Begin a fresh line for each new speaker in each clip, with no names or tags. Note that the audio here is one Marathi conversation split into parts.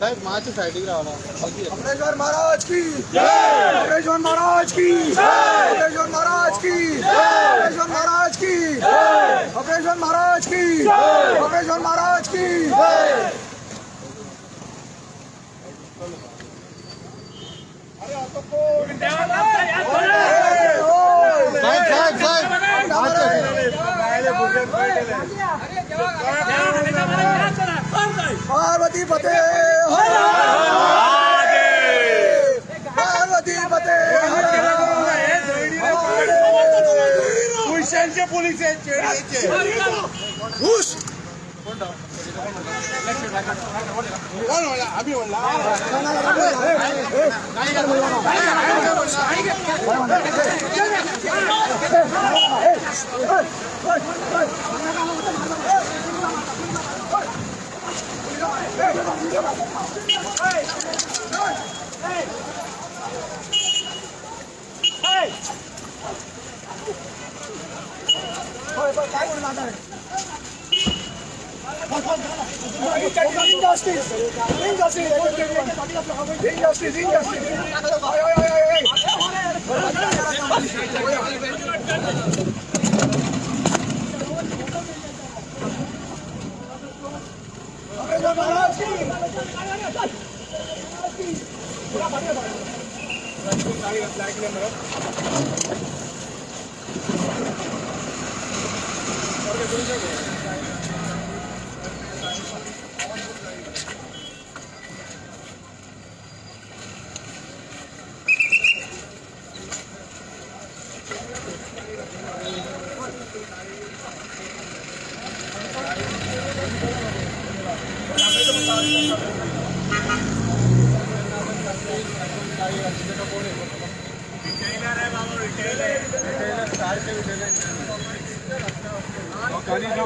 साहेब माझ्या साइडिंग राहा.
अमरेश्वर महाराज की जय, अमरेश्वर महाराज की जय, अमरेश्वर महाराज की जय, अमरेश्वर महाराज की जय, अमरेश्वर महाराज की जय, अमरेश्वर महाराज की जय. पार्वती पते पार्वती पते पुरुषांचे पोलीस घुस आम्ही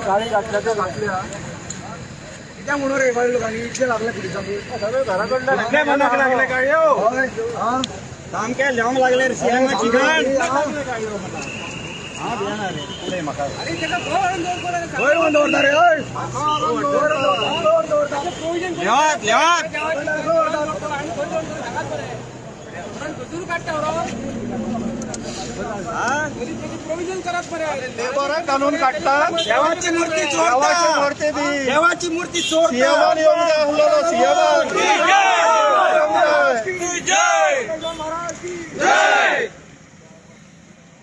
गाडी घातल्या म्हणून रे बाई लोकांनी इथे लागल्या पुढे घराकडं लागले गाडी काम काय लावून लागले काढून काढतात देवाची मूर्ती देवाची मूर्ती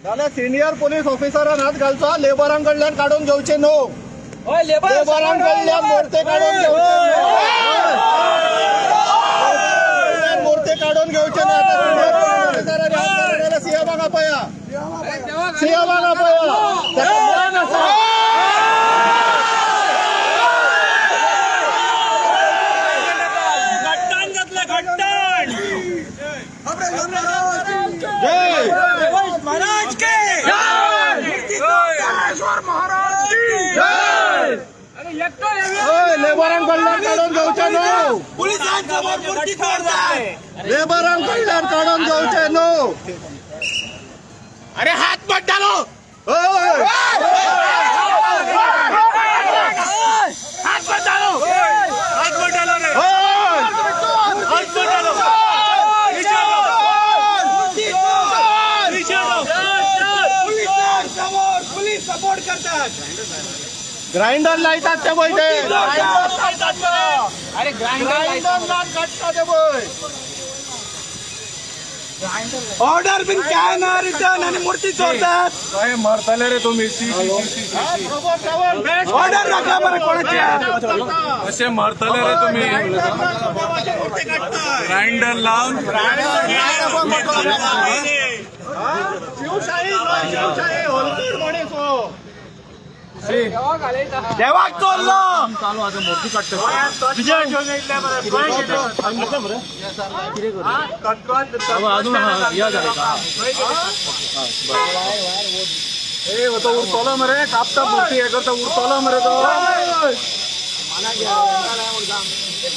झाल्या सिनियर पोलीस ऑफिसरांना हात घालचा लेबरांकडल्यान काढून घेऊचे नो लेबरांकडल्यान मूर्ती काढून घेऊचे मूर्ती काढून घेऊचे ना सिया बागा पया सिया बागा पया महाराज के महाराज लेबरांकडल्यान काढून घेऊचे नो पोलिसांसमोर मूर्ती तोडताय लेबरांकडल्यान काढून घेऊचे नो अरे हात मत डालो हात मत डालो हात मत डालो रे हात मत डालो पोलीस सपोर्ट करतात ग्राइंडर लायतात ते बैठे अरे ग्राइंडर काढतात ते बैठ ऑर्डर बिन काय ना रिटर्न आणि मूर्ती चोरतात काय मरताले रे तुम्ही ऑर्डर नका बरं कोणाची असे मरताले रे तुम्ही ग्राइंडर लावून शिवशाही होलकर मणिस हो देवाक चोरलो चालू आता मूर्ती काढतो उरतलो मरे कापता मूर्ती हे करता उरतलो मरे तो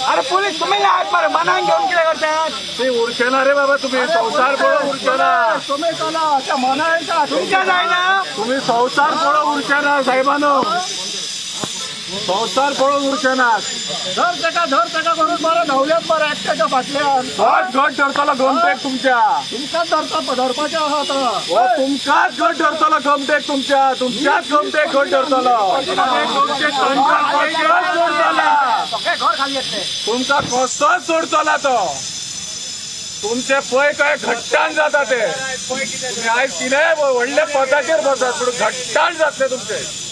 अरे पोलीस तुम्ही आहात मारे मनान घेऊन किती करतात ते उरचेना रे बाबा तुम्ही संसार पोळो उरचेना तुम्ही चला त्या मनायचा तुमच्या जाय ना तुम्ही संसार पोळो उरचेना साहेबांनो
संसार पळून उरचनात
धर तेका करून बरं धावल्यात बरं एकट्याच्या फाटल्यान
घट धरतलो गमटेक तुमच्या
तुमकाच धरपाचे आहात
तुमकाच घट धरतलो गमटेक तुमच्याच गमटेक घट धरतलो
घर खाली येते
तुमका कसोच सोडतला तो तुमचे पै काय घट्टाण जाता ते तुम्ही आयज कितें व्हडल्या पदाचेर बसत पूण घट्टाण जातले तुमचे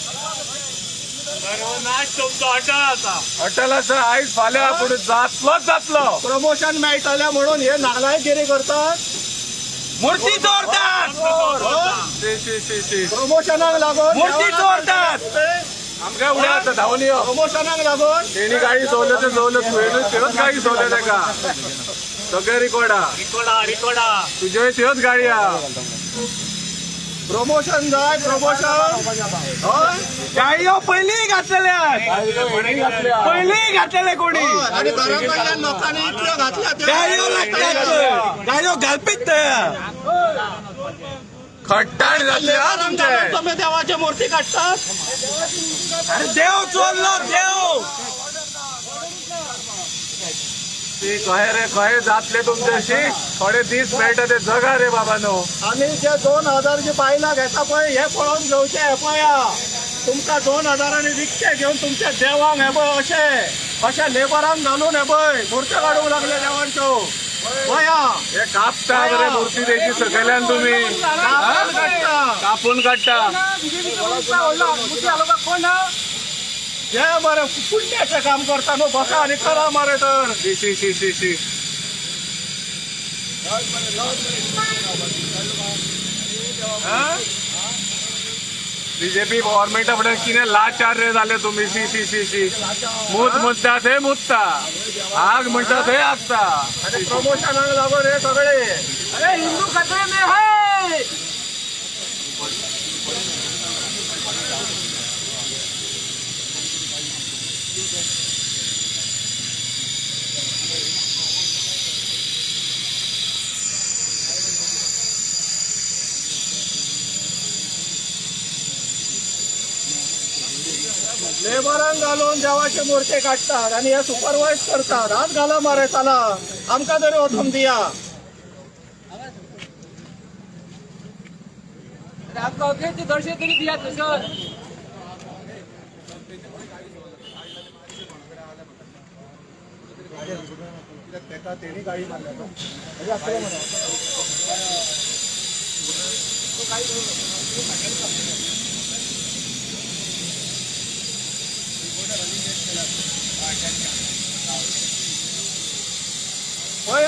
अटल आसा आयज फाल्यां पूण जातलो
प्रमोशन मेळटले म्हणून हे नालायकगिरी करतात
मूर्ती चोरतात
प्रमोशनाक लागून
मूर्ती चोरतात आमकां उड्या आतां धांवन यो
प्रमोशनाक लागून
तेणी गाडी चोवले त्योच गाडी चोवले तेका सगळे रिकॉर्डा तुज्यो त्योच गाडी आहा
प्रमोशन जाय प्रमोशन
गाडयो पयलीं घातलेले कोणी
आणि घराकडल्यान लोकांनी इतल्यो घातल्या
गाडयो लागतात गाडयो घालपीत खट्टाण जातले हा तुमचे
तुम्ही देवाची मूर्ती काढतात
अरे देव चोरलो देव कहे जातले तुमच्याशी थोडे दीस मेळटा ते जगा रे बाबा नो
आम्ही जे 2000 जी बायला घेता पळय हे पळोवन घेवचे हे पळया तुमकां 2000 विकते घेवन तुमच्या देवाक हे पळय अशे लेबरांक घालून हे पळय मूर्त्यो काडूंक लागले देवांच्यो पळया
हे कापता बरे मूर्ती तेची सकयल्यान तुम्ही कापून काडटा
जे बरे पुण्याचे काम करता न्हू बसा आनी करा मरे तर
शी बीजेपी गव्हर्नमेंटा फुडें कितें लाचार रे जाले तुमी शी मुद्दा थंय मुद्दा आग म्हणटा थंय आसता
आणि प्रमोशनाक लागून हे सगळे अरे हिंदू खतरे में है लेबरांक घालून देवाचे मूर्ती काढतात आणि हे सुपरवायज करतात हात घाला मारे चला आमकां तरी वचूंक दिया
दर्शन तरी दिया सर
गाडी मारल्या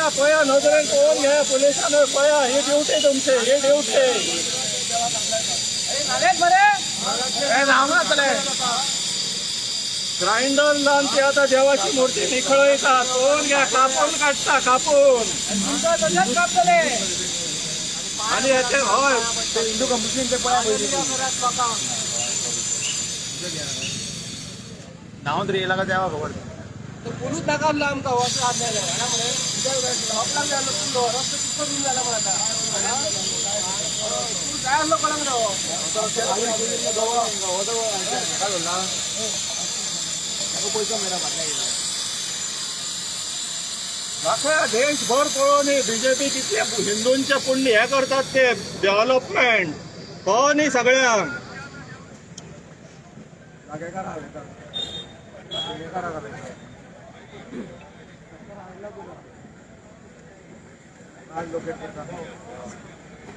पया नजरेन पळोवन घे पुलिसांनी पया ही ड्युटी तुमची ही ड्युटी ग्राइंडर लावन ती आता देवाची मूर्ती निखळयतात पळोवन घ्या कापून काडटा कापून आणि याचे हय हिंदू का मुस्लिम ते पळा नाव तरी येला का देवा खबर
पुरुष दाखवला आमकां
देशभर पळोवन बीजेपी कितले हिंदूंचे पुण्य हे करतात ते डेव्हलपमेंट कळो न्ही सगळ्यांक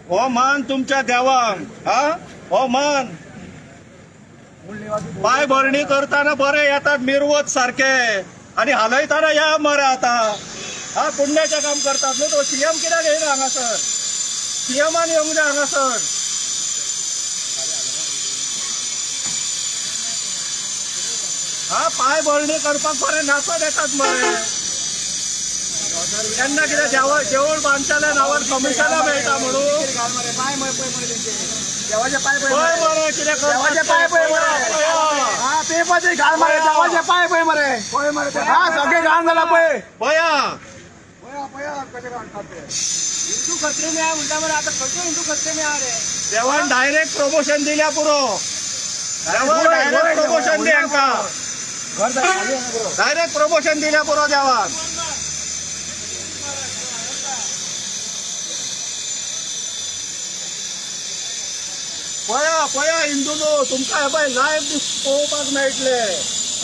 हो मान तुमच्या देवांक हा हो मान पाय भरणी करताना बरे येतात मिरवत सारखे आणि हलयताना या मरे आता हा पुण्याचे काम करतात न्हू तो सीएम कित्याक येयना हांगासर सीएमान येवंक जाय हांगासर हा पाय भरणी करपाक बरे नाचत येतात मरे त्यांना कितें देवूळ बांदतल्या नांवान कमिशनां मेळटा म्हणून
देवाचे पाय
पळय मरे कितें
देवाचे पाय पळय मरे हा पेपाचे घाल मरे देवाचे पाय पळय मरे पळय मरे हा सगळे घाण झाला पळय
पया
हिंदू खतरे में म्हणटा मरे आता खंयचो हिंदू खतरे में रे
देवान डायरेक्ट प्रमोशन दिल्या पुरो देवान डायरेक्ट प्रमोशन दी हांकां
डायरेक्ट प्रमोशन दिल्या पुरो देवान. पया हिंदूनो तुमकां हे पळय लायव्ह पळोवपाक मेळटले.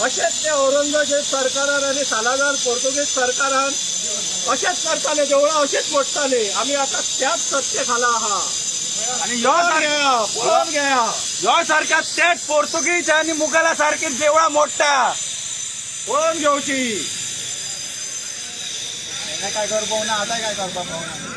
अशेंच ते औरंगजेब सरकारान आनी सालागार पोर्तुगीज सरकारान अशेंच करताले, देवळां अशेंच मोडटाले. आमी आतां त्याच सत्य खाला आहा.
आणि
पळोवन घेया.
ह्यो सारख्या तेच पोर्तुगीज आणि मुघला सारखी देवळां मोडटा.
पळोवन घेवची.
काय करपो ना, आता काय करपाक पावना.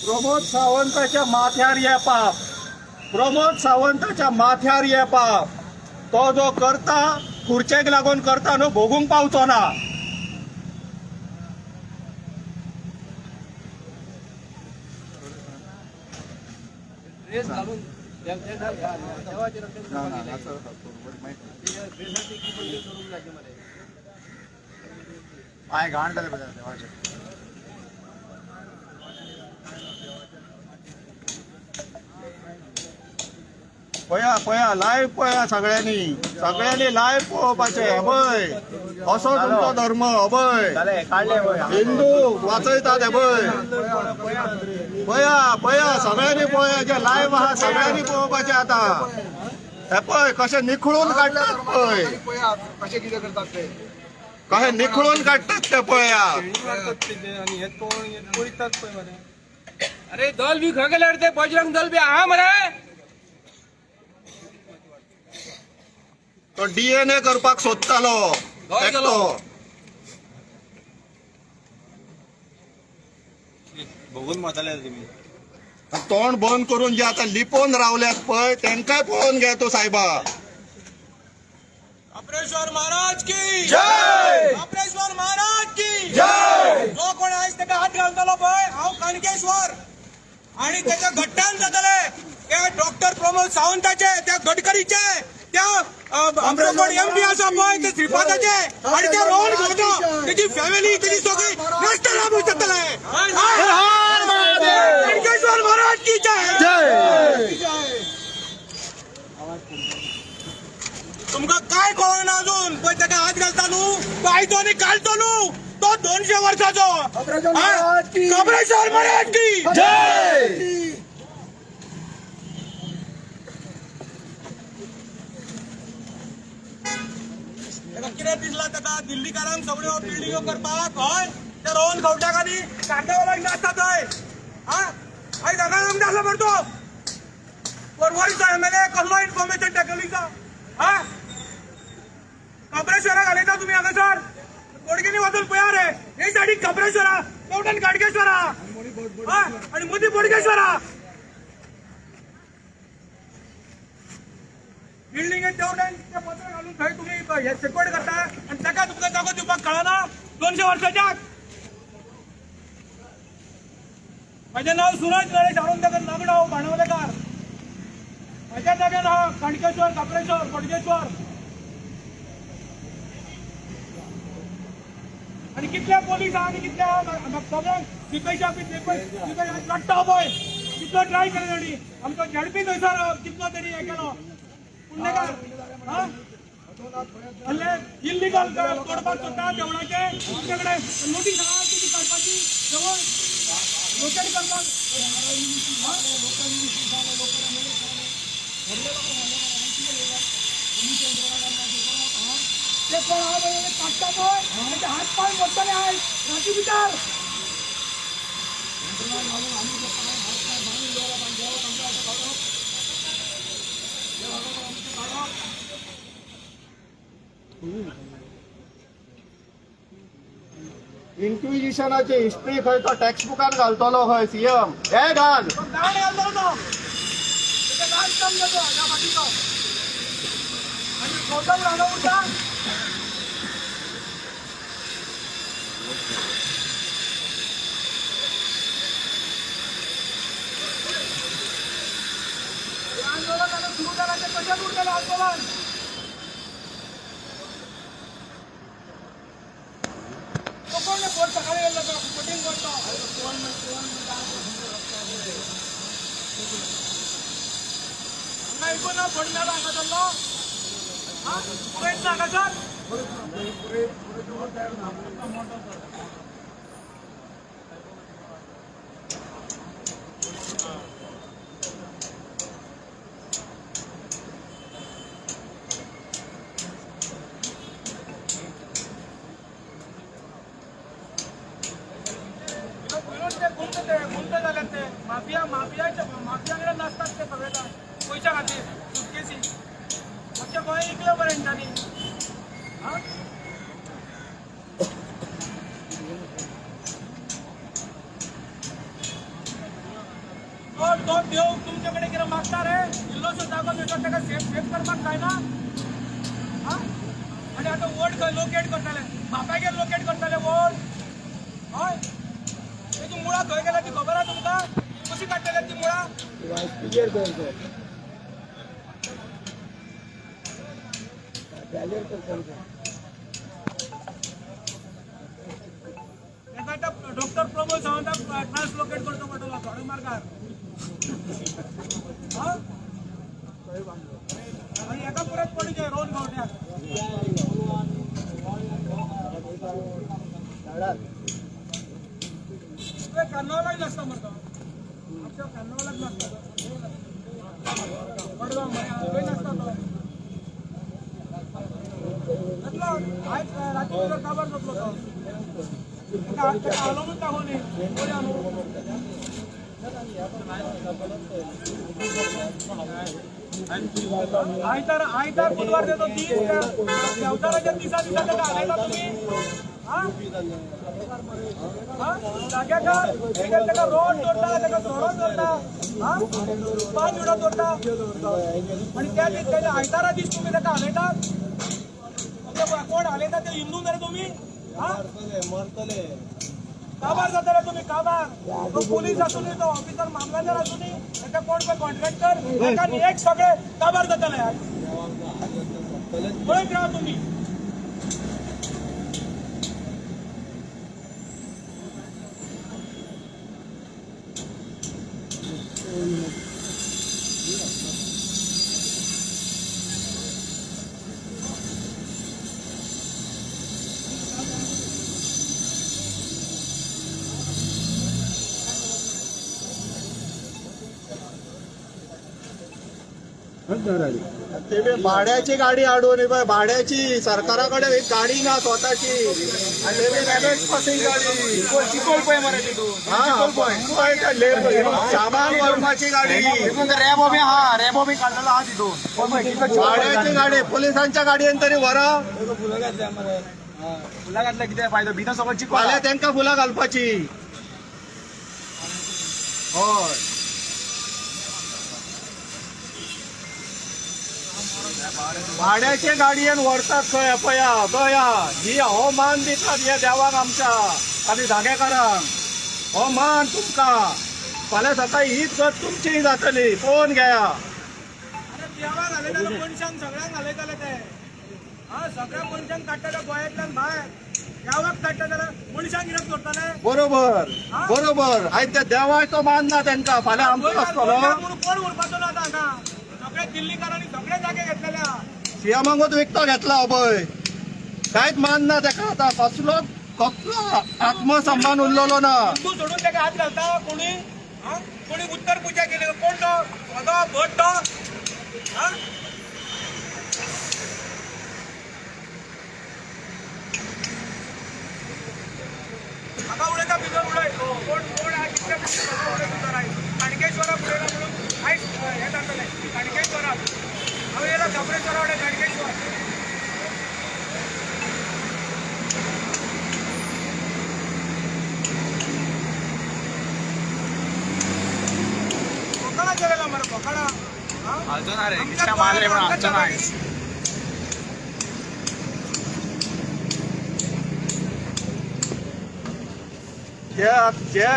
प्रमोद सावंताच्या माथ्यार ये पाप. प्रमोद सावंताच्या माथ्यार ये पाप. तो जो करता खुर्चेक लागून करता न्हू, भोगूंक पावचो ना.
पाय घाण जाले देवाचे.
पया लाईव्ह पया सगळ्यांनी लाईव्ह पळोवपाचे. अभय असो तुमचो धर्म. अभय हिंदू वाचयतात. अभय पया सगळ्यांनी पळया. जे लाईव्ह आहा सगळ्यांनी पळोवपाचे. आता हे पळय कशे निखळून काडटात. पळय
कसे कितें करतात ते.
कशे निखळून काडटात ते पळया.
अरे दल बी खंय गेले रे ते बजरंग दल बी आहा मरे.
तो DNA करपाक सोदतालो एकटो.
बघून मताले तुम्ही.
तोंड बंद करून जे आता लिपोवन रावल्यात पळय तेंकाय पळोवन घे तूं सायबा.
कपरेश्वर महाराज की
जय.
कपरेश्वर महाराज की
जय.
जो कोण आयज ताका हात घालतलो पळय हांव कणकेश्वर आणि त्याच्या घट्टान जातले ते डॉक्टर प्रमोद सावंताचे, त्या गडकरीचे, त्या आमचो कोण MP आसा पळय ते श्रीपादाचे आणि ते रोहन गावता त्याची फॅमिली त्याची सगळी नष्ट लागू जातले. कणकेश्वर महाराज की जय. तुमका काय कळना अजून पण ताका हात घालता न्हू तो आयचो आनी घालतो न्हू तो 200 वर्साचो. कपरेश्वर महाराज की
जय.
कितें दिसला ताका दिल्लीकारांक सगळ्यो बिल्डिंगो करपाक. हय त्या रोहन खवट्याक आनी कांदेवालाक नाचता थंय. आयज हांगा आमदार आसलो मरे तो परवरीचो MLA कसलो इन्फॉर्मेशन टेक्नॉलॉजीचो. कपरेश्वरा घालयता तुम्ही हांगासर. कोडगिनी वचून पळया रे. हे सायडीक कपरेश्वरा, तेवटेन गाडगेश्वरा आणि मदीं बोडगेश्वरा. बिल्डिंगे तेवटेन ते पत्र घालून थंय तुम्ही हे सेक्युरिटी करता आणि ताका तुमकां जागो दिवपाक कळना 200 वर्साच्याक. म्हजें नांव सुरज नरेश आरोंदेकर नागडाव बाणवलेकार. म्हज्या जाग्यार हांव कणकेश्वर, कपरेश्वर, बोडगेश्वर आणि कितले पोलीस आहा आणि कितले सगळ्यांक सिपेशा काडटा पळय कितलो ट्राय केलो ताणी. आमचो झडपी थंयसर कितलो तरी हे केलो. इल्लीगल तोडपाक सोदता देवळाचे. तुमचे कडेन नोटीस आहा कितें करपाची देवळ लोकेट करपाक. ते कोण आहा पळय काडटा पळय ताचे हात पाय मोडटले आयज राती भितर.
इंक्विजिशनाची हिस्ट्री खंय तो टॅक्स बुकान घालतलो खंय सीएम हे घाल
गाड घालतो तो त्याचे गाड समजतो या बाकीचं आणि गौतम राणा आंदोलन सुरू करायचे कशात उडलेलं आंदोलन तो कोण बोल सकाळी गेलो तो शूटिंग करतो ऐकून ना फोडण्याला अंगा चाललो हा प्रयत्न का सर गुंत झाले ते माफियाकडे नसतात ते सगळे पैशा खातीर सुटकेसी आमच्या गोंय इकले बरें हेंच्यांनी तो देव तुमचे कडेन कितें मागता रे इल्लोसो जागो मेळटा ताका सेफ करपाक जायना आनी आतां वोट खंय लोकेट करतले बापायगेर लोकेट करतले वोट हय तेची मुळां खंय गेल्या ती खबर आहा तुमकां कशी काडटले ती मुळां डॉक्टर प्रमोद सावंताक ट्रान्सलोकेट करचो पडटलो थोड्या मार्गार आनी हेका परत पडचे रोवन गावट्याक कार्नावालाक नासता मरे तो कार्नावालाक नासता मडगांव खंय नासता तो आयज राती भितर काबार जातलो तो हालोवनूच दाखोवनी आयतार बुधवार देतो दीस देवताराच्या दिसा ताका हालयता तुमी जाग्याकार ताका रोड जोडटा ताका सोरो जोडटा पान विडो जोडटा आनी त्या दीस तेजे आयतारा दीस तुमी ताका हालयतात कोण हालयता ते हिंदू मरे तुमी मरतले काबार जातले तुमी काबार तो पोलीस आसूनी तो ऑफिसर मामलेदार आसूनी ताका कोण पळय कॉन्ट्रॅक्टर ताका एक सगळे काबार जातले पळयत राहा तुमी
भाड्याची गाडी अडवून भाड्याची सरकाराकडे एक गाडी ना स्वतःची सामान वळपाची गाडी
रॅबो काढलेला हा तिथून
भाड्याची गाडी पोलिसांच्या गाडयेन तरी वरा
फुला घातला किती फायदो भितर सगळं चिकल
फाल्यां तांकां फुलां घालपाची हय भाड्याचे गाडयेन व्हरतात खंय पया गोंया ही हो मान दितात हे देवाक आमच्या आनी जागेकारांक हो मान तुमकां फाल्यां सकाळी हीच गत तुमची जातली पळोवन घेया
देवाक घालयताले मनशांक सगळ्यांक घालयताले ते सगळ्या मनशांक काडटले गोंयांतल्यान भायर देवाक काडटा जाल्यार मनशांक कित्याक सोडटले
बरोबर बरोबर आयज त्या देवाचो मान ना तांकां फाल्यां आमचो आसतलो
कोण उरपाचो ना हांगा सगळे दिल्लीकारांनी सगळे जागे घेतलेले आहा
सीएमांगूच विकतो घेतला पळय कांयच मान ना ताका आतां कसलो आत्मसन्मान उरलेलो ना
हिंदू सोडून ताका हात घालता कोणी उत्तर पुजा केली कोण तो सगळो भट तो हाका उडयता भितर उडय कोण कितल्या उडय भितर आयज काणकेश्वरा उडयला म्हणून आयज हे जातलें काणकेश्वराक हांव येयला धबळेश्वरा उडय काणकेश्वर आमच्या मागले पण आमचं नाही.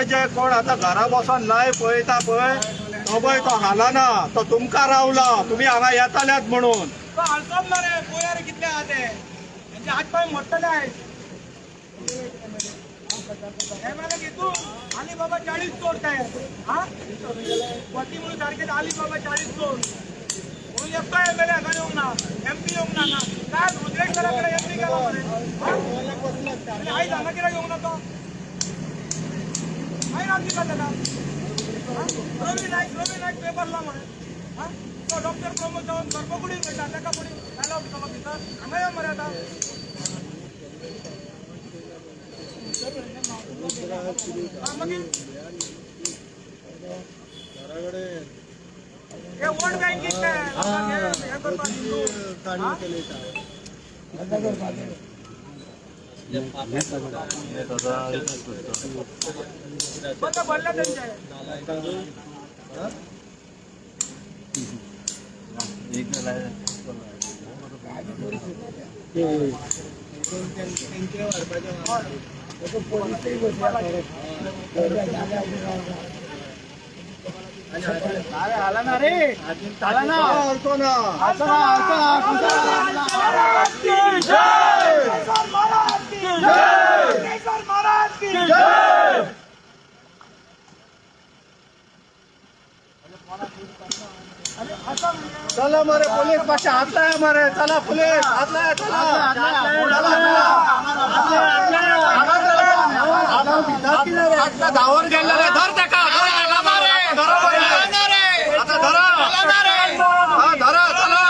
जे कोण आता घरा बसून नाही पळयता पळय तो पळय तो हाला ना तो तुमका रावला तुम्ही हांगा येताल्यात म्हणून.
तो हालतोच ना रे, पोयार कितले आहा ते त्यांचे हात पाय मोडटले आहेत. हे मला घेतो अलिबाबा 40 तोडताय हा पती म्हणून सारखे अलिबाबा 40 तोड म्हणून एकटा एमएलए हाका येऊंक ना, एमपी येऊंक ना. काय रुद्रेश्वराकडे एमपी गेला म्हणे आई जागा कित्याक येऊंक ना तो आई रामजी का त्याला रवी नाईक पेपरला म्हणे तो डॉक्टर प्रमोद जाऊन गर्भकुडी भेटा त्याका पुढे काय भितर हांगा येऊन मरे आता हे वोट बँकिंग भरल्या त्यांच्या
आला ना रे आला ना आलतो ना चला मारे पोलीस पाशा हातलाय मारे चला पोलीस हातलाय धावून गेला रे धर त्याका आता धरा हा धरा चला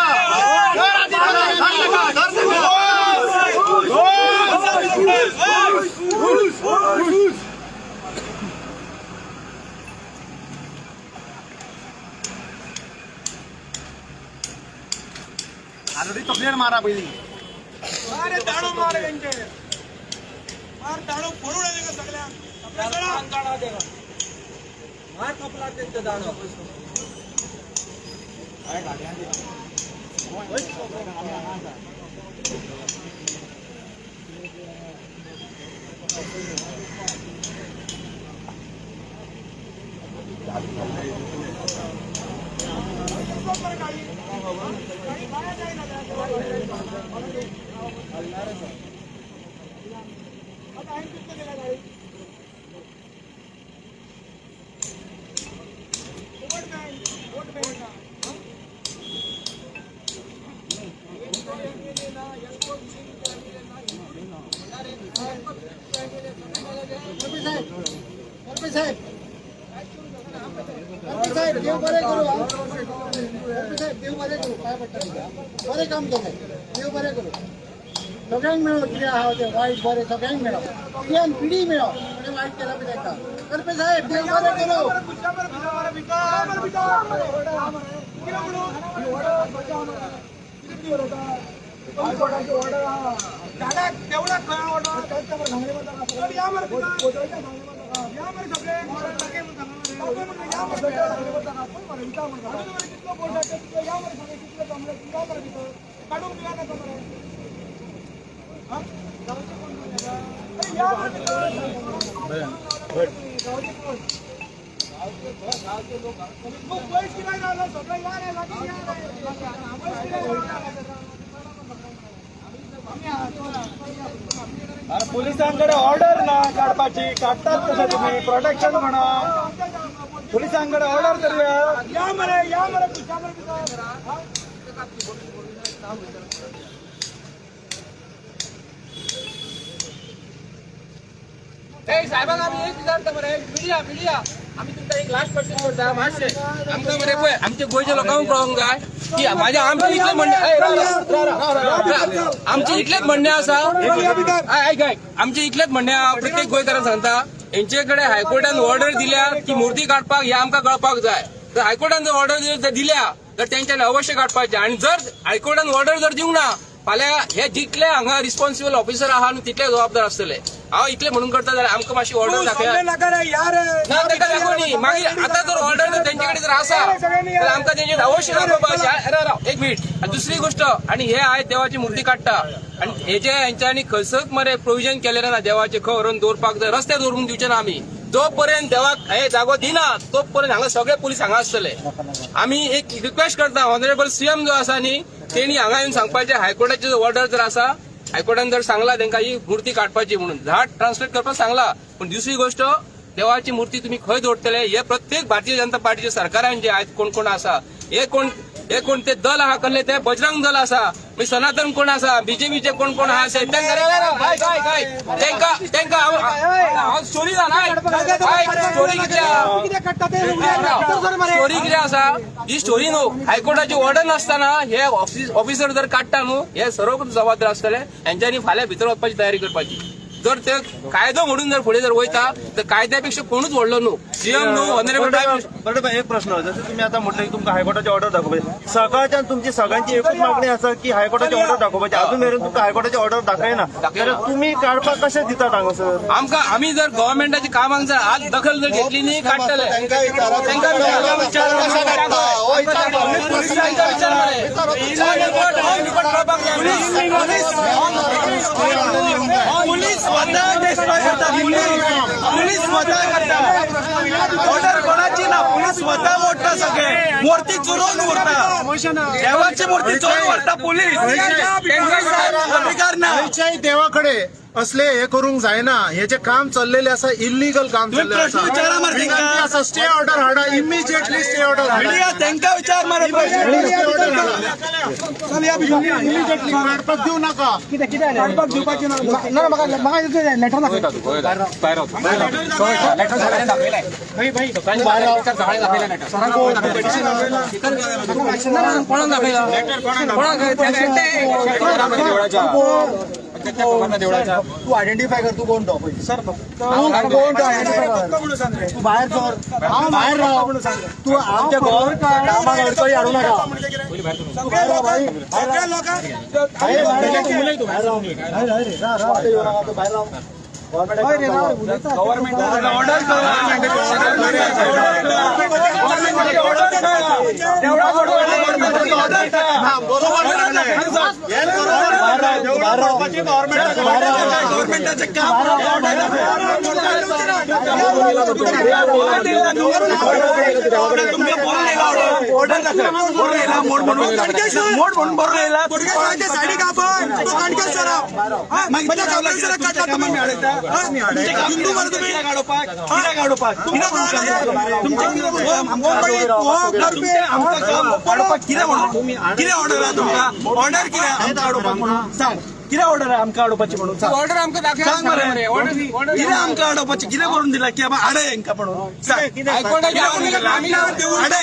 ऑलरेडी तकलीर मारा पहिली
अरे दाडू मारे त्यांचे मार दाडू फोडून का सगळ्या मार कपला त्यांचं दाडू
देव बरे करू देव बरे करू काय पडटा बरे काम केले देव बरे करू सगळ्यांक मेळो कितें आहा तें वायट बरें सगळ्यांक मेळो पिढ्यान पिढी मेळो कोणें वायट केला बी ताका करपे साहेब देव बरें करू
तेवढा खंय ऑर्डर या मरे काढून दिला ना
पोलिसांकडे ऑर्डर ना काढपाची काढतात कसं तुम्ही प्रोटेक्शन म्हणा पोलिसांकडे ऑर्डर करूया
या मरे
साहेबांना आम्ही एक विचारतो मरे मीडिया आम्ही तुमचा एक लास्ट क्वेश्चन करता मातशे आमकां मरे पळय आमचे गोंयच्या लोकांक कळोंक जाय की माझ्या आमचे इतलें म्हणणें आमचे इतलेंच म्हणणें आसा आमचे इतलेंच म्हणणें आहा प्रत्येक गोंयकारांक सांगता हेंचे कडेन हायकोर्टान ऑर्डर दिल्या की मुर्ती काडपाक हे आमकां कळपाक जाय जर हायकोर्टान जर ऑर्डर दिल्या तर तेंच्यानी अवश्य काडपाचें आणि जर हायकोर्टान ऑर्डर जर दिवंक ना फाल्यां हे जितले हांगा रिस्पॉन्सिबल ऑफिसर आहा न्हू तितले जबाबदार आसतले. हांव इतले म्हणून करता जाल्यार आमकां मातशी ऑर्डर दाखया.
नाका रे यार
ना ताका दाखोवनी मागीर आतां जर ऑर्डर जर तेंचे कडेन जर आसा जाल्यार आमकां तेंचे अवश्य दाखोवपाचें. राव एक मिनिट. दुसरी गोष्ट आणि हे आयज देवाची मुर्ती काडटा आणि हेजे हेंच्यांनी खंयसर मरे प्रोविजन केलेलें ना देवाचे खंय व्हरून दवरपाक जर रस्ते दवरून दिवचे ना आमी. जो पर्यंत देवाक हे जागो दिना तो पर्यंत हांगा सगळे पुलीस हांगा आसतले. आमी एक रिक्वेस्ट करता ऑनरेबल सीएम जो आसा न्ही तेणी हांगा येवन सांगपाचें हायकोर्टाचे जो ऑर्डर जर आसा हायकोर्टान जर सांगला तांकां ही मूर्ती काडपाची म्हणून झाड ट्रान्सलेट करपाक सांगला. पण दुसरी गोष्ट देवाची मूर्ती तुम्ही खंय दवरतले हे प्रत्येक भारतीय जनता पार्टीच्या सरकारान जे आयज कोण कोण आसा हे कोण ते दल आहा कसले ते बजरंग दल आसा मागीर सनातन कोण आसा बीजेपीचे कोण कोण आहा तांकां हांव स्टोरी कितें आसा ही स्टोरी न्हू हायकोर्टाची ऑर्डर नासतना हे ऑफिसर जर काडटा न्हू हे सर्व जबाबदार आसतले. हेंच्यांनी फाल्यां भितर वचपाची तयारी करपाची. जर ते कायदो म्हणून जर फुडें जर वयता तर कायद्यापेक्षा कोणूच व्हडलो न्हू सीएम न्हू ऑनरेबल
बरोबर. एक प्रश्न जसं तुम्ही आता म्हटलं की तुमकां हायकोर्टाची ऑर्डर दाखोवपाची सकाळच्यान तुमची सगळ्यांची एकूच मागणी आसा की हायकोर्टाची ऑर्डर दाखोवपाची. अजून मेरेन तुमकां हायकोर्टाची ऑर्डर दाखयना जाल्यार तुम्ही काडपाक कशें दितात हांगासर.
आमकां आमी जर गव्हर्नमेंटाच्या कामाक जर आज दखल जर घेतली न्ही काडटले
पोलीस स्वतः करता ऑर्डर कोणाची ना. पोलीस स्वतः मोडटा सगळे मूर्ती चोरून उरता देवाची मूर्ती चोरून उरता पोलीस अधिकार ना.
देवाकडे असले हे करूंक जायना. हे जे काम चाललेले आसा इल्लीगल काम
प्रश्न विचारा मरे
चाललेले. स्टे ऑर्डर हाडा इमिजिएटली. स्टे ऑर्डर
मीडिया तांकां विचार मरे
इमिजिएटली काडपाक दिवं नाका. काडपाक दिवपाची ना.
तू आयडेंटिफाय कर. तू कोण तो सर फक्त कोण तो आयडेंटिफाय कर. तू बाहेर सर बाहेर राह. तू आमच्या घर कामाक अडचणी आणू नका.
गव्हर्नमेंटाचे काम साडी कापड हिंदू मरे तुम्ही कितें ऑर्डर आहा तुमकां ऑर्डर कितें कितें ऑर्डर आहे आमकां हाडोवपाची म्हणून
ऑर्डर आमकां
सांग मरे कितें आमकां हाडोवपाची कितें करून दिला की बाबा हाडय हेंकां म्हणून सांग हाडय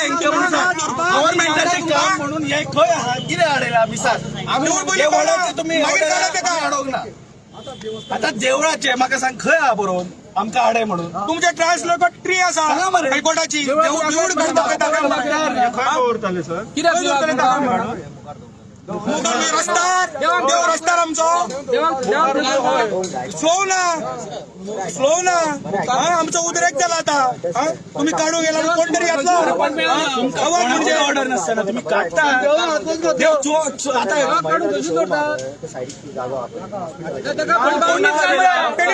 हेंकां म्हणून सांग गव्हर्नमेंटाचें काम म्हणून हे खंय आहा कितें हाडयला आमी सांग तुम्ही हाडोंक ना. आता देवळाचे म्हाका सांग खंय आहा बरोवन आमकां हाडय म्हणून तुमचे ट्रान्सलोकेट ट्री आसा हायकोर्टाची रस्त्यार देव रस्त्यार आमचो स्लो ना आमचो उद्रेक जाला आता. तुम्ही काढून गेला कोण तरी येतलो म्हणजे ऑर्डर नसताना तुम्ही काढता देव आता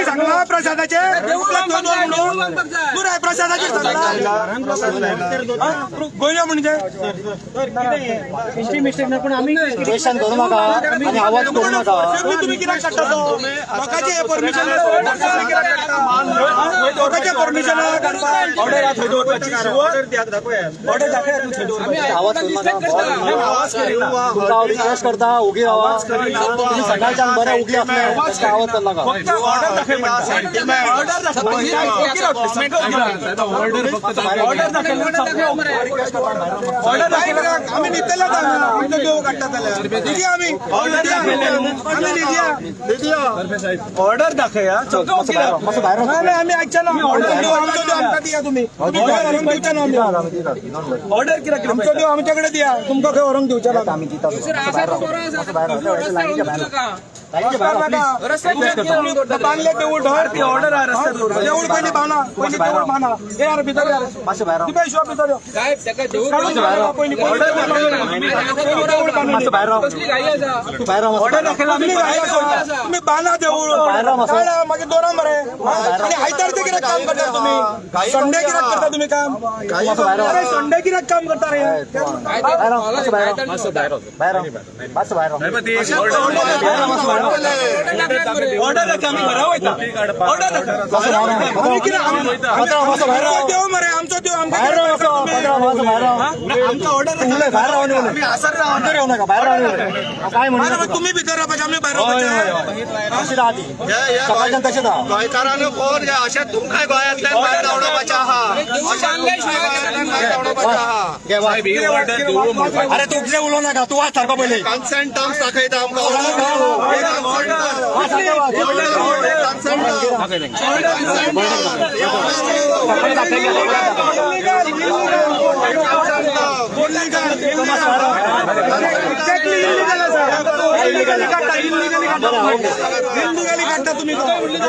सांगला प्रसादाचे पुराय प्रसादाचे गोंया म्हणजे
पण आम्ही क्वेश्चन करू नका आणि आवाज करू नका.
तुम्ही कित्याक काडटा तो लोकांचे परमिशन लोकांचे परमिशन ऑर्डर
आवाज करू नका. तुमचा रिक्वेस्ट करता उगी आवाज तुम्ही सकाळच्या बऱ्या उगी असल्या आवाज करू नका.
ऑर्डर आम्ही निघतला देव काढतात आम्ही
ऑर्डर दाखया नाही आम्ही ऐकच्या ना ऑर्डर कित्याक आमचो देव आमच्याकडे दिया तुमकां खंय व्हरोंक दिवचे ना आम्ही बांधले देऊळ धर ती ऑर्डर आहे रस्त्यात देऊळ पहिले बांधा पहिले देऊळ बांधा हे यार भितर ती पैसे भितर
साहेब त्याका जेवून
पहिली ऑर्डर तुम्ही बांधा देऊळ मागे दोरा मरे आणि आयतारचे कित्याक काम करता तुम्ही संडे कित्याक करता तुम्ही काम संडे कित्याक काम करता रे ऑर्डर आम्ही घरा वयता ऑर्डर देव मरे आमचो देव आमचा ऑर्डर तुम्ही भितर रावपाचे आम्ही भायर
गोंयकारांनी कोण अशें तुमकां गोंयांतल्यान भायर धांवडोवपाचें आहा
अरे तू कितें उलोवं नाका तू वाच सारको पयलीं
कन्सेंट टर्म्स दाखयता आमकां
इल्लिगली काढता तुम्ही ऑर्डर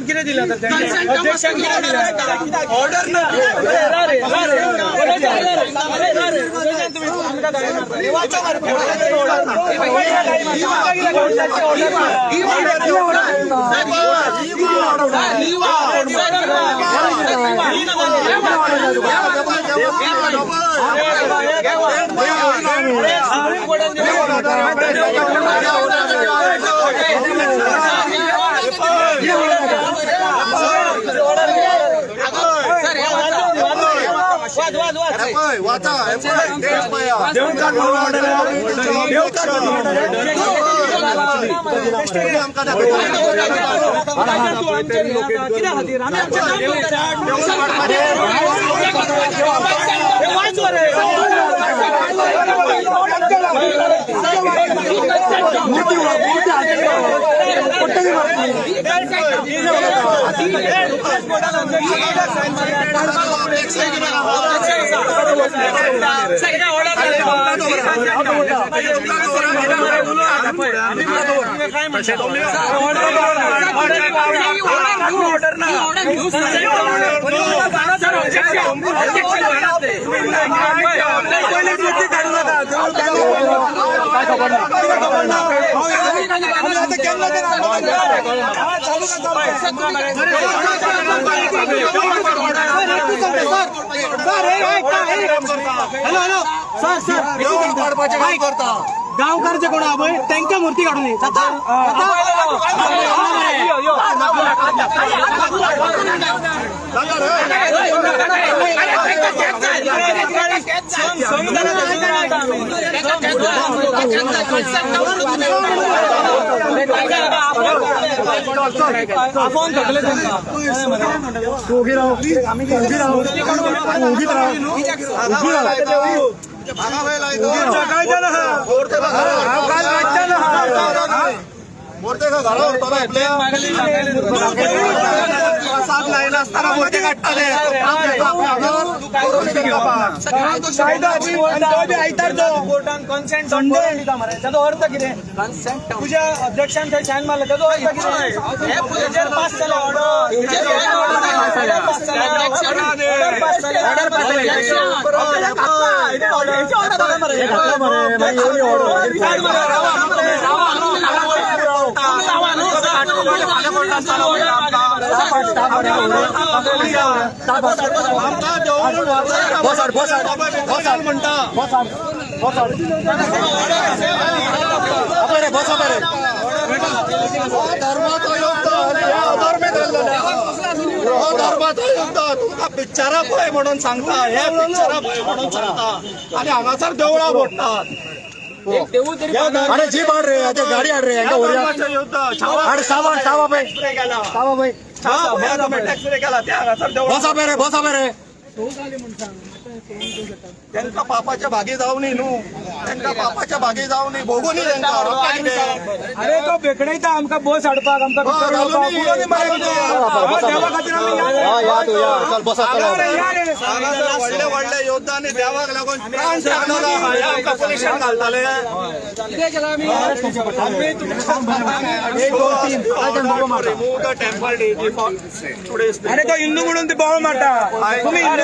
किती दिला ऑर्डर ना गांवकारचे कोण आबय त्यांच्या मूर्ती काढून ये फोन थकले उभी राहू उभी राहू उभी राहू अर्थ कितें तुझ्या अध्यक्षान थंय सायन मारला तेजो अर्थ कितें पास जाला म्हणटा देवाचो युद्ध तुमकां पिक्चरां पळय म्हणून सांगता हे पिक्चरां पळय म्हणून सांगता आणि हांगासर देवळां मोडटात
अरे जी मार रे आता गाडी हाड रे यांका वरया
युद्ध
अरे सावा सावा भाई सावा भाई
टॅक्स ब्रेक केला त्या हांगासर देवळां
बसा बे रे
त्यांना पापाच्या भागी जाऊ नये न्हू त्यांना पापाच्या भागी जाऊ नये भोगू नये त्यांना
अरे तो बेकडेता आमकां बस हाडपाक आमकां
चल बसा
व्हडले व्हडले योद्धांनी देवाक लागून प्राण त्यागलेलो हे आमकां पोलिसांक घालताले
अरे तो हिंदू म्हणून ते बोवाळ मारता तुम्ही हिंदू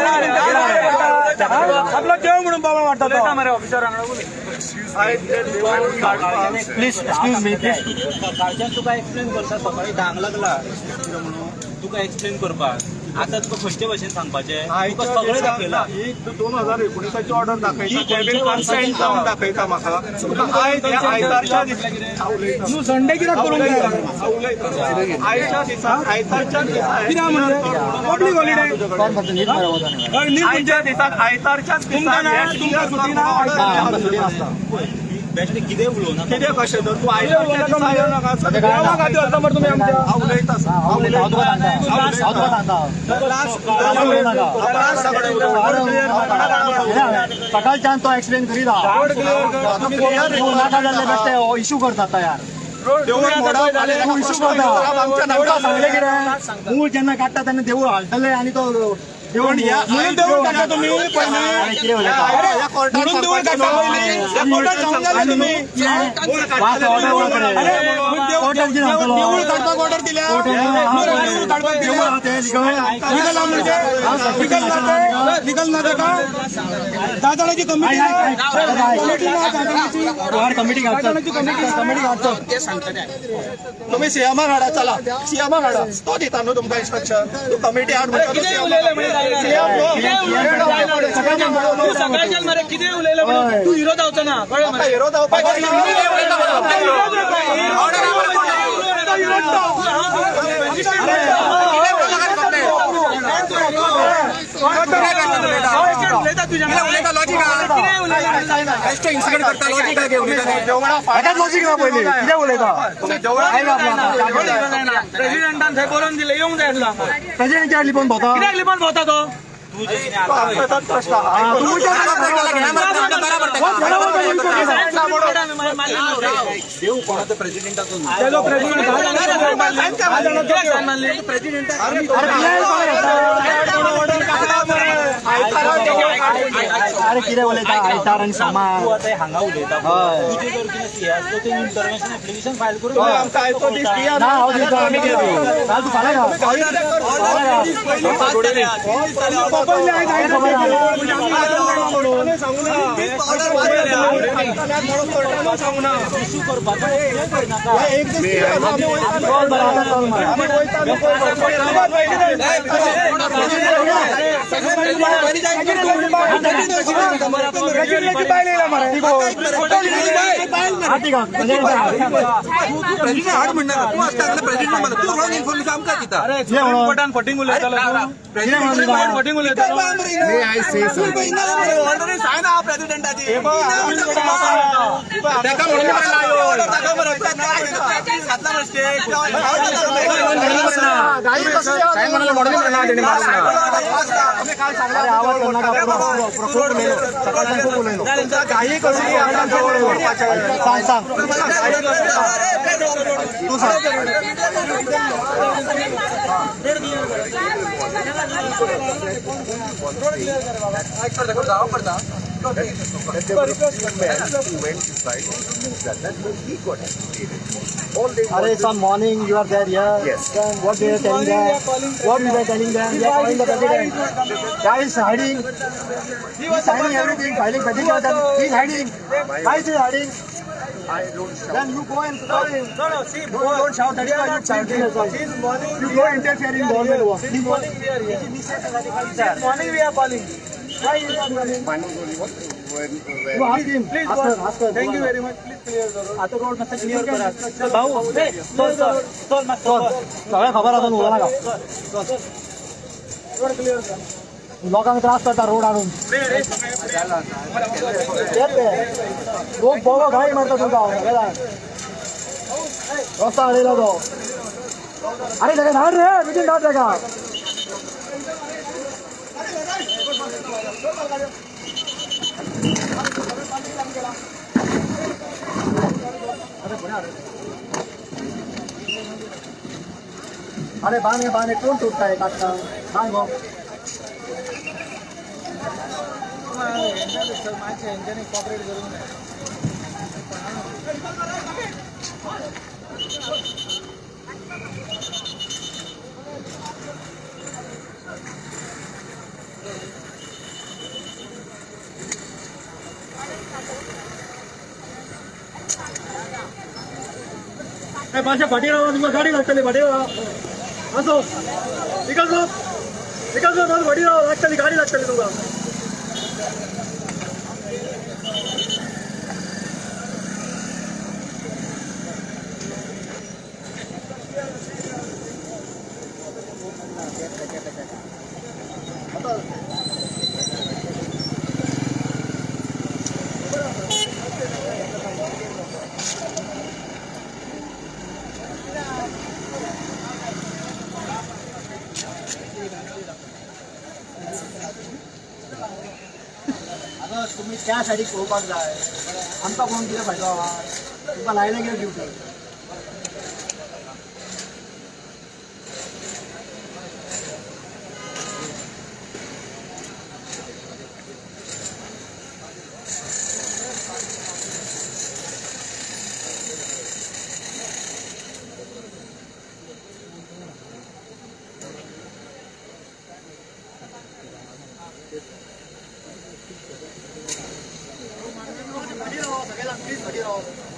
आपला देव म्हणून बोवाळ मारता
प्लीज एक्सक्यूज मी प्लीज
सकाळच्यान तुका एक्सप्लेन करता सकाळी धांक लागला तुका एक्सप्लेन करपाक आता तुका खंयचे भशेन सांगपाचें तुका सगळें दाखयलां
2019ची ऑर्डर दाखयता कन्सेंट जावन दाखयता म्हाका आयज आयतारच्या दिसा
संडे कित्याक करूंक जाय
आयच्या दिसा आयतारच्या
कित्याक म्हणजे पब्लीक हॉलिडे
आयच्या दिसाक आयतारच्याच
बेश्टे कितें उलोवना
कितें कशें तर तूं आयतारच्या दिसा येवं नाका
देवा खातीर व्हरता मरे तुमी आमच्या
हांव उलयता
सकाळच्यान तो एक्सप्लेन करीत नाका जाल्ले बेश्टे इश्यू करतात तयार
देवूळ मोडप
देवूळ इश्यू करता तुका सांगले कितें मूळ जेन्ना काडटा तेन्ना देवूळ हालतले आनी तो देवूळ
म्हणून देवूळ काडटा तुम्ही
कितें उलयता
म्हणून देवूळ काडटा पयलीं त्या कोर्टात जावंक जाय तुम्ही देवूळ काडपाक ऑर्डर दिल्या देवूळ काडपाक लिगल ना ताका 10 जाणांची
कमिटी घालतो
तुम्ही सीएमा हाडा चला सीएमा हाडा तो दिता न्हू तुमकां इन्स्ट्रक्शन तू कमिटी हाड
सकाळच्यान मरे कितें उलयलें म्हणून तूं हिरो जावचो ना कळ्ळें मरे
हिरो जावपाक
लॉजिक ना पयली कितें उलयता
प्रेसिडेंटान थंय बरोवन दिलें येवंक जाय आसलो
प्रेसिडेंट हाडली पण भोंवता
कित्याक लिपोन भोंवता तो
देव कोणाचं प्रेसिडेंटाचो
अरे कितें उलयता आयतार आनी सोमार
तूं आतां हांगा उलयता तुजें जर कितें सी आसलो तें इंटरव्हेन्शन एप्लिकेशन फायल करून
आमकां आयचो दीस दिया
ना हांव दिता आमी कितें दिवं तूं फाल्यां
इश्यू करपाचो करनाका
पोटान फटींग उलयतालो फटींग उलयतालो ऑर्डर सांगना प्रेसिडेंटाची
काही कशी
सांग सांग तू सांग Are some morning you are there, yeah? Yes. Then what we are telling them? What we were telling them? We are calling the president. Guy is hiding. He is signing everything, filing petition. He is hiding. Why is he hiding? Then you go and call him.
No, see,
You don't shout at him. You shout at him. You go interfere in government work.
Morning we are calling.
Why is he calling? You ask him.
Please,
Ask her. Ask her.
Thank you very much. Please clear the road.
आता रोड मातसो क्लियर करा भाऊ चल मातसो
सगळ्या खबर आसा न्हू नाका लोकांक त्रास करता रोड आणून लोक बोगो घाई मारता तुमका रस्ता अडयला तो अरे ताका धाड रे मिटींग धाड ताका अरे बांधे बांधे कोण तुटताय काटता सांग गो माझ्या फाटी राहा तुमका गाडी लागतली फाटी राहा असो विकास माझी फाटी राहा लागतली गाडी लागतली तुमका तुम्ही त्या साईडीक पळोवपाक जाय आमकां कोण कितें फायदो तुमकां लायले कितें ड्युटी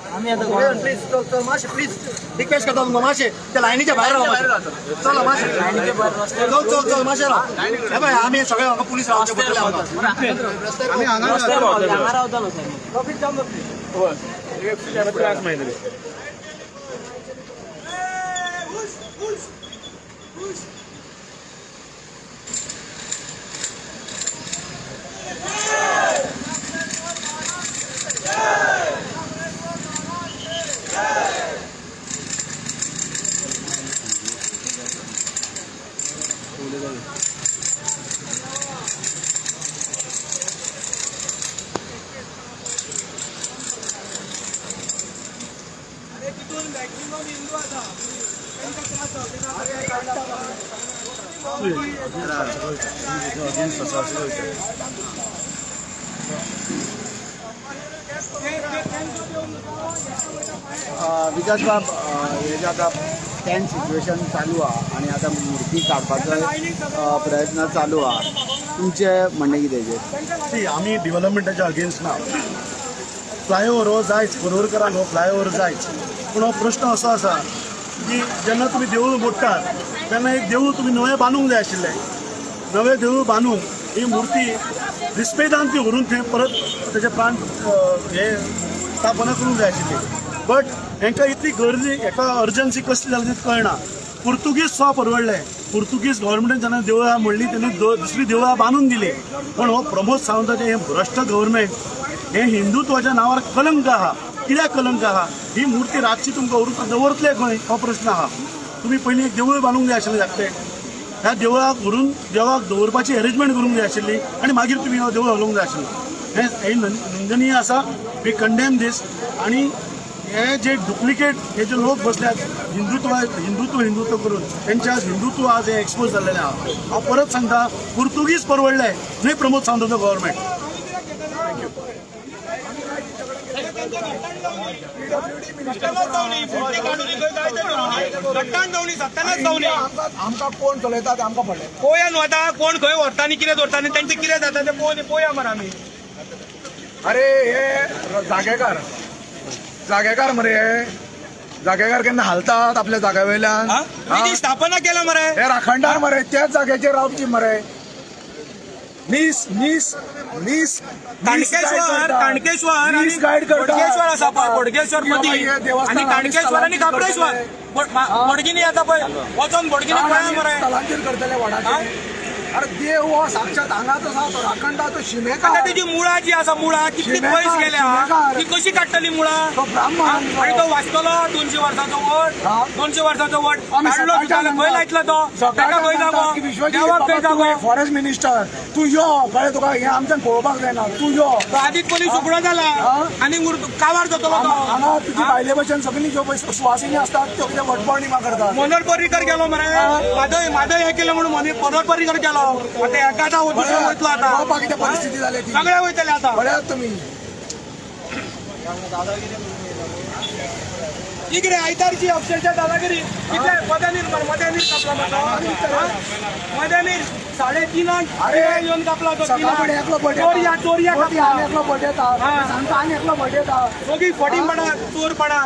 आम्ही आता प्लीज माशे प्लीज रिक्वेस्ट करता तुमका माशे त्या लाईनीच्या बाहेर राहा चला माशे लाईनीच्या बाहेर चल माशे राहा हे बाय आम्ही सगळे हांगा पुलीस रावचे पडटले आम्ही हांगा रावतालो सर ट्रॅफिक जाम जातली विकास बाब हे आता टेन सिच्युएशन चालू आहे आणि आता मूर्ती काडपाचो प्रयत्न चालू आहे तुमचे म्हणणे कितें आम्ही डेव्हलपमेंटाच्या अगेन्स्ट ना फ्लायओव्हर हो जायच बोरवकरांक हो फ्लायओव्हर जायच पूण हो प्रश्न असो आसा की जेन्ना तुमी देवूळ मोडटात तेन्ना एक देवूळ तुमी नवें बांदूंक जाय आशिल्लें नवें देवूळ बांदून ही मूर्ती रिस्पेदान ती व्हरून थंय परत तेजे प्राण हे स्थापना करूंक जाय आशिल्ली बट हांकां इतली गरजी हाका अर्जन्सी कसली जाली ती कळना पुर्तुगीज सो परवडले पुर्तुगीज गव्हर्मेंटान जेन्ना देवळां मोडली तेन्ना दुसरी देवळां बांदून दिली पण हो प्रमोद सावंताचें हें भ्रश्ट गव्हर्मेंट हे हिंदुत्वाच्या नांवार कलंक आहा कित्याक कलंक आहा ही मूर्ती रातची तुमकां व्हरून दवरतले खंय हो प्रश्न आहा तुमी पयलीं एक देवूळ बांदूंक जाय आशिल्लें धाकटें ह्या देवळाक व्हरून देवाक दवरपाची अरेंजमेंट करूंक जाय आशिल्ली आनी मागीर तुमी हो देवूळ हलोवंक जाय आशिल्लो हें निंदनीय आसा वी कंडेम दीस आनी हे जे डुप्लिकेट हे जे लोक बसल्यात हिंदुत्व करून त्यांचे आज हिंदुत्व आज हे एक्सपोज झालेले आहा हांव परत सांगता पुर्तुगीज परवडले न्हय प्रमोद सावंताचो गव्हर्मेंट
आमकां कोण चलयता ते आमकां पडले
पोयान वता कोण खंय व्हरता आनी कितें दवरता आनी तेंचें कितें जाता तें पोया मरे आमी
अरे हे जागेकार मरे जागेकार केन्ना हालतात आपल्या जाग्या वयल्यान
निधी स्थापना केला मरे
हे राखणदार मरे त्याच जाग्याचेर रावची मरे नीस
काणकेश्वर आणि बोडगेश्वर आसा पळय बोडगेश्वर मदीं आनी काणकेश्वर आनी कापडेश्वर बोडगिनी येता पळय वचोन बोडगिनी पळया मरे
स्थलांतर करतले वाडाचे अरे देव हो साक्षात हांगाच आसा तो राखणदा तो शिमेकार
आता त्याची मुळा जी आसा मुळा कितली
शिमेकार,
पयस गेल्या
शिमेकार.
ती कशी काडटली मुळा
तो ब्राह्मण
आणि तो वाचतलो 200 वर्साचो वट
हा.
200 वर्साचो वट
आम्ही
काढलो
सकाळच्या
सुद्दां खंय लायतलो तो ताका खंय
सकाळच्या
जागो
की विश्वजीत
देवाक खंय
बाबा, तू
जागो
एक फॉरेस्ट मिनिस्टर तू यो कळ्ळें तुका हे आमच्यान पळोवपाक जायना तू यो
तो आदीच पयलीं सुकणो जाला
हा.
आनी काबार जातलो तो
हांगा तुजी भायले भशेन सगळी ज्यो पळय सुवासिनी असतात त्यो कितें वटपौर्णिमा करतात
मनोहर पर्रीकर गेलो मरे माधव हे केलं म्हणून मनोहर पर्रीकर गेलो आता एका दुसरो वयतलो आता
पळोवपाक कितें परिस्थिती जाली ती
सगळे वयतले आता
पळयात तुमी
ही कितें आयतारची अक्षरशः दादागिरी कितले मध्यानीर कापला म्हाका मध्यानीर 3:30
अरे,
येवन कापला तो
सकाळफुडें एकलो
चोरया
आनी
कापला
एकलो बटयता सांगता आनी एकलो बटयता
दोगी फटींपणा चोरपणा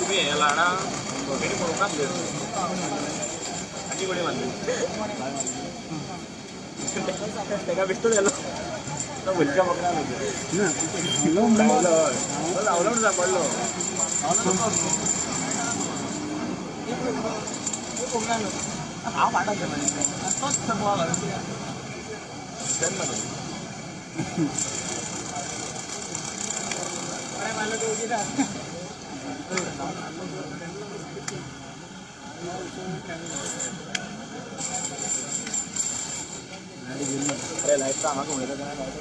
तुम्ही हे लाडा आजी कोणी बांधली तेका भेटतो झालं भुलक्या बघणार लावलं सापडलो अरे लाईट तर आम्हाला माहिती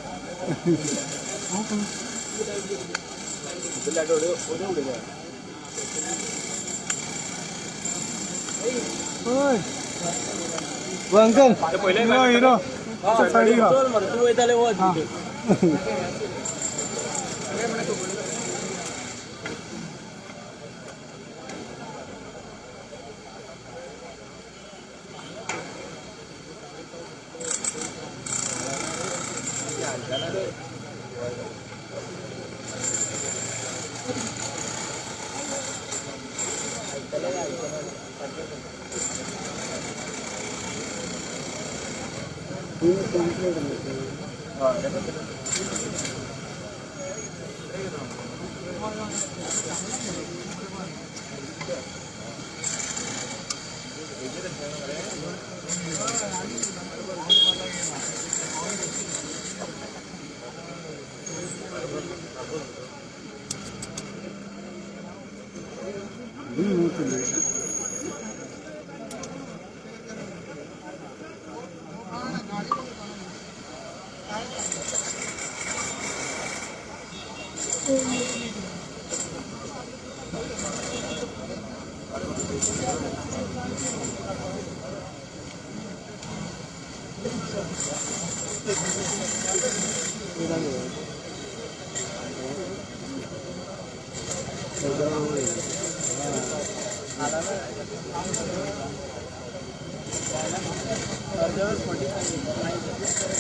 अंकल
पहिले
हिरो
तू येताले
Charger 45.